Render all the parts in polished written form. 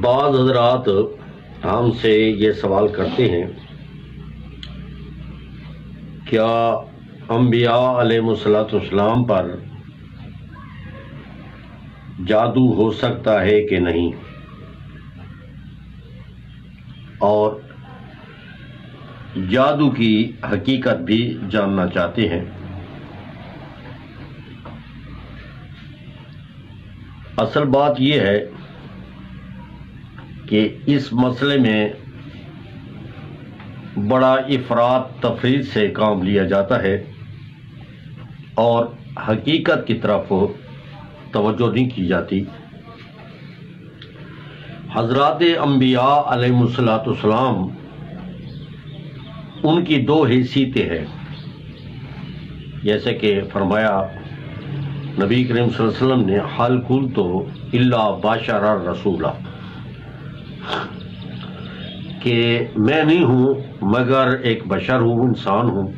بعض حضرات ہم سے یہ سوال کرتے ہیں، کیا انبیاء علیہ السلام پر جادو ہو سکتا ہے کہ نہیں، اور جادو کی حقیقت بھی جاننا چاہتے ہیں۔ اصل بات یہ ہے کہ اس مسئلے میں بڑا افراط تفرید سے کام لیا جاتا ہے اور حقیقت کی طرف توجہ نہیں کی جاتی۔ حضرات انبیاء علیہ السلام ان کی دو حیثیتیں ہیں، جیسے کہ فرمایا نبی کریم صلی اللہ علیہ وسلم نے، حل قلت الا بشرا رسولا، کہ میں نہیں ہوں مگر ایک بشر ہوں، انسان ہوں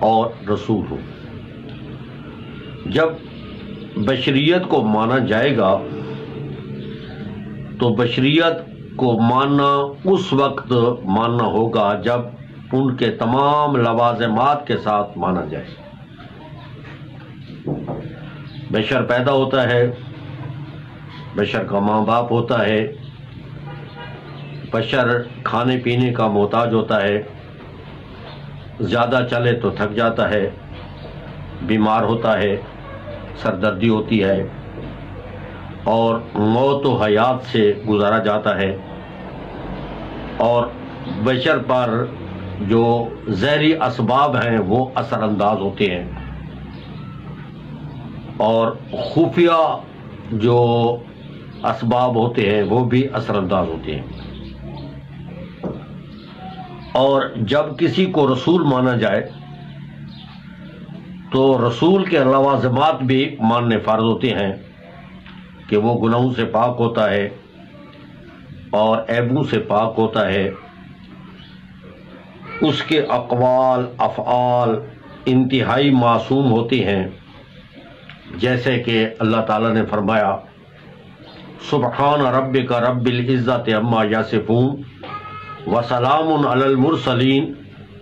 اور رسول ہوں۔ جب بشریت کو مانا جائے گا تو بشریت کو ماننا اس وقت ماننا ہوگا جب ان کے تمام لوازمات کے ساتھ مانا جائے۔ بشر پیدا ہوتا ہے، بشر کا ماں باپ ہوتا ہے، بشر کھانے پینے کا محتاج ہوتا ہے، زیادہ چلے تو تھک جاتا ہے، بیمار ہوتا ہے، سردردی ہوتی ہے، اور موت و حیات سے گزارا جاتا ہے، اور بشر پر جو ظاہری اسباب ہیں وہ اثر انداز ہوتے ہیں، اور خفیہ جو اسباب ہوتے ہیں وہ بھی اثر انداز ہوتے ہیں۔ اور جب کسی کو رسول مانا جائے تو رسول کے لوازمات بھی ماننے فرض ہوتے ہیں، کہ وہ گناہوں سے پاک ہوتا ہے اور عیبوں سے پاک ہوتا ہے، اس کے اقوال افعال انتہائی معصوم ہوتے ہیں، جیسے کہ اللہ تعالیٰ نے فرمایا سبحان ربک رب العزت عما یصفون وسلام علی المرسلین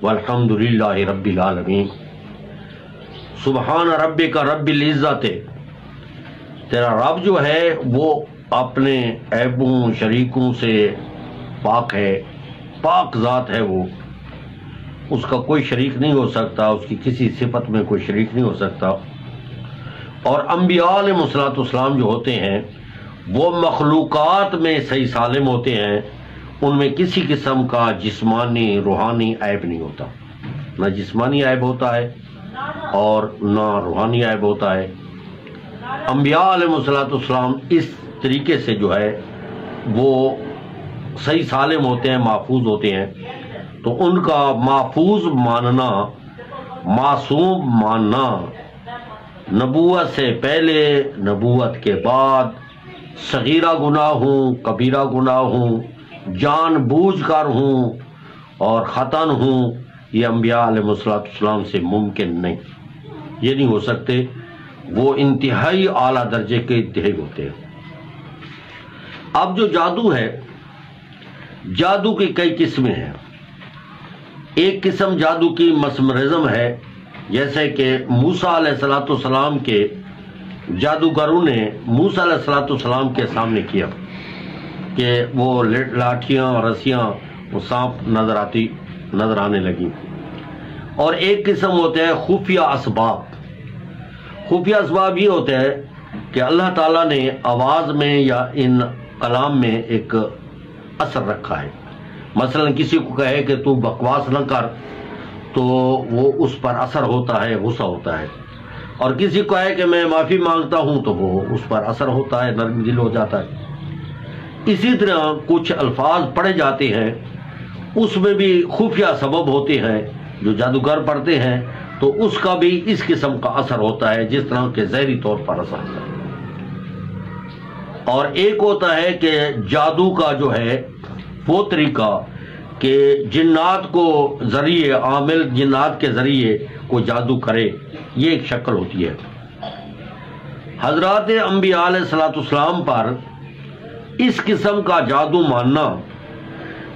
والحمد للہ رب العالمین۔ سبحان ربک رب العزت، تیرا رب جو ہے وہ اپنے عیبوں شریکوں سے پاک ہے، پاک ذات ہے، وہ اس کا کوئی شریک نہیں ہو سکتا، اس کی کسی صفت میں کوئی شریک نہیں ہو سکتا۔ اور انبیاء علیہ السلام جو ہوتے ہیں وہ مخلوقات میں صحیح سالم ہوتے ہیں، ان میں کسی قسم کا جسمانی روحانی عیب نہیں ہوتا، نہ جسمانی عیب ہوتا ہے اور نہ روحانی عیب ہوتا ہے۔ انبیاء علیہ السلام اس طریقے سے جو ہے وہ صحیح سالم ہوتے ہیں، محفوظ ہوتے ہیں، تو ان کا محفوظ ماننا، معصوم ماننا، نبوت سے پہلے نبوت کے بعد، صغیرہ گناہ ہوں کبیرہ گناہ ہوں، جان بوجھ کر ہوں اور خطاً ہوں، یہ انبیاء علیہ السلام سے ممکن نہیں، یہ نہیں ہو سکتے، وہ انتہائی اعلیٰ درجے کے انتہائی ہوتے ہیں۔ اب جو جادو ہے، جادو کی کئی قسمیں ہیں۔ ایک قسم جادو کی مسمرزم ہے، جیسے کہ موسیٰ علیہ السلام کے جادوگروں نے موسیٰ علیہ السلام کے سامنے کیا کہ وہ لاٹھیاں رسیاں وہ سانپ نظر آنے لگیں۔ اور ایک قسم ہوتا ہے خفیہ اسباب۔ خفیہ اسباب یہ ہوتا ہے کہ اللہ تعالیٰ نے آواز میں یا ان کلام میں ایک اثر رکھا ہے، مثلا کسی کو کہے کہ تو بکواس نہ کر تو وہ اس پر اثر ہوتا ہے، غصہ ہوتا ہے، اور کسی کو کہے کہ میں معافی مانگتا ہوں تو وہ اس پر اثر ہوتا ہے، نرم دل ہو جاتا ہے۔ اسی طرح کچھ الفاظ پڑھے جاتے ہیں، اس میں بھی خفیہ سبب ہوتے ہیں جو جادوگر پڑھتے ہیں، تو اس کا بھی اس قسم کا اثر ہوتا ہے، جس طرح کے ظاہری طور پر اثر ہوتا ہے۔ اور ایک ہوتا ہے کہ جادو کا جو ہے وہ طریقہ کہ جنات کو ذریعے عامل جنات کے ذریعے کوئی جادو کرے، یہ ایک شکل ہوتی ہے۔ حضرات انبیاء علیہ السلام پر اس قسم کا جادو ماننا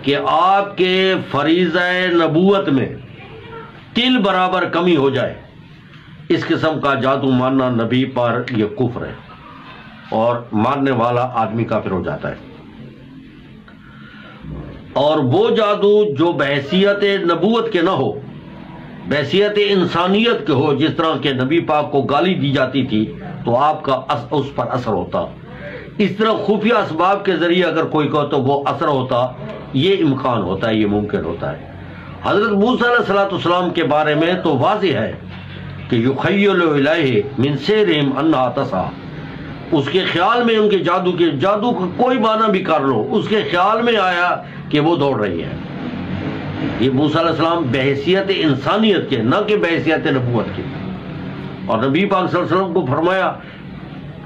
کہ آپ کے فریضہ نبوت میں تل برابر کمی ہو جائے، اس قسم کا جادو ماننا نبی پر یہ کفر ہے، اور ماننے والا آدمی کافر ہو جاتا ہے۔ اور وہ جادو جو بحیثیت نبوت کے نہ ہو، بحیثیت انسانیت کے ہو، جس طرح کہ نبی پاک کو گالی دی جاتی تھی تو آپ کا اس پر اثر ہوتا، اس طرح خفیہ اسباب کے ذریعے اگر کوئی کہو تو وہ اثر ہوتا، یہ امکان ہوتا ہے، یہ ممکن ہوتا ہے۔ حضرت موسیٰ علیہ السلام کے بارے میں تو واضح ہے کہ یخیل الیہ من سحرہم انہا تسعی، اس کے خیال میں ان کے جادو کا کوئی معنی بھی کر لو، اس کے خیال میں آیا کہ وہ دوڑ رہی ہے۔ یہ موسیٰ علیہ السلام بحیثیت انسانیت کے، نہ کہ بحیثیت نبوت کے۔ اور نبی پاک صلی اللہ علیہ وسلم کو فرمایا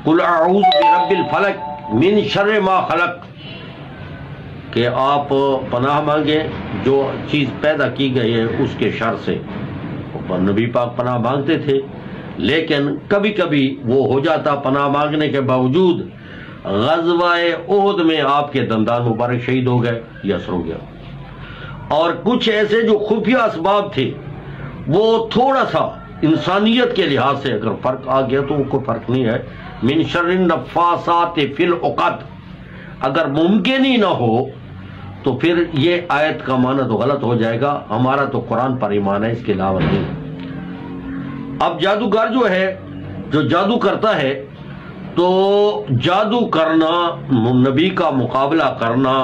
قل اعوذ برب الفلق من شر ما خلق، کہ آپ پناہ مانگیں جو چیز پیدا کی گئی ہے اس کے شر سے۔ نبی پاک پناہ مانگتے تھے، لیکن کبھی کبھی وہ ہو جاتا پناہ مانگنے کے باوجود غزوہ احد میں آپ کے دندان مبارک شہید ہو گئے، یہ اثر ہو گیا۔ اور کچھ ایسے جو خفیہ اسباب تھے وہ تھوڑا سا انسانیت کے لحاظ سے اگر فرق آ گیا تو کوئی فرق نہیں ہے۔ من شر النفاثات فی العقد، اگر ممکن ہی نہ ہو تو پھر یہ آیت کا معنی تو غلط ہو جائے گا۔ ہمارا تو قرآن پر ایمان ہے، اس کے علاوہ نہیں۔ اب جادوگر جو ہے، جو جادو کرتا ہے، تو جادو کرنا، نبی کا مقابلہ کرنا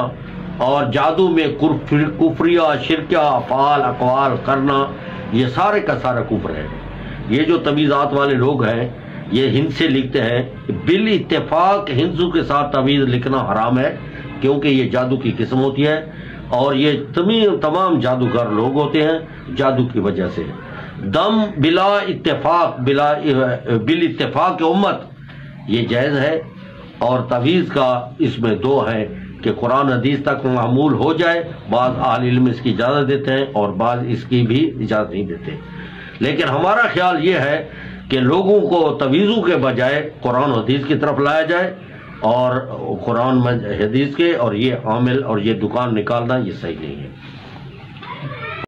اور جادو میں کفریہ شرکیہ افعال اقوال کرنا، یہ سارے کا سارا کفر ہے۔ یہ جو تمیزات والے لوگ ہیں یہ ہند سے لکھتے ہیں، بالاتفاق ہندسوں کے ساتھ تمیز لکھنا حرام ہے، کیونکہ یہ جادو کی قسم ہوتی ہے، اور یہ تمام جادوگر لوگ ہوتے ہیں جادو کی وجہ سے۔ دم بلا اتفاق، بالاتفاق امت، یہ جائز ہے۔ اور تعویذ کا اس میں دو ہے کہ قرآن حدیث تک معمول ہو جائے، بعض اہل علم اس کی اجازت دیتے ہیں اور بعض اس کی بھی اجازت نہیں دیتے۔ لیکن ہمارا خیال یہ ہے کہ لوگوں کو تعویذوں کے بجائے قرآن حدیث کی طرف لایا جائے، اور قرآن حدیث کے، اور یہ عامل اور یہ دکان نکالنا یہ صحیح نہیں ہے۔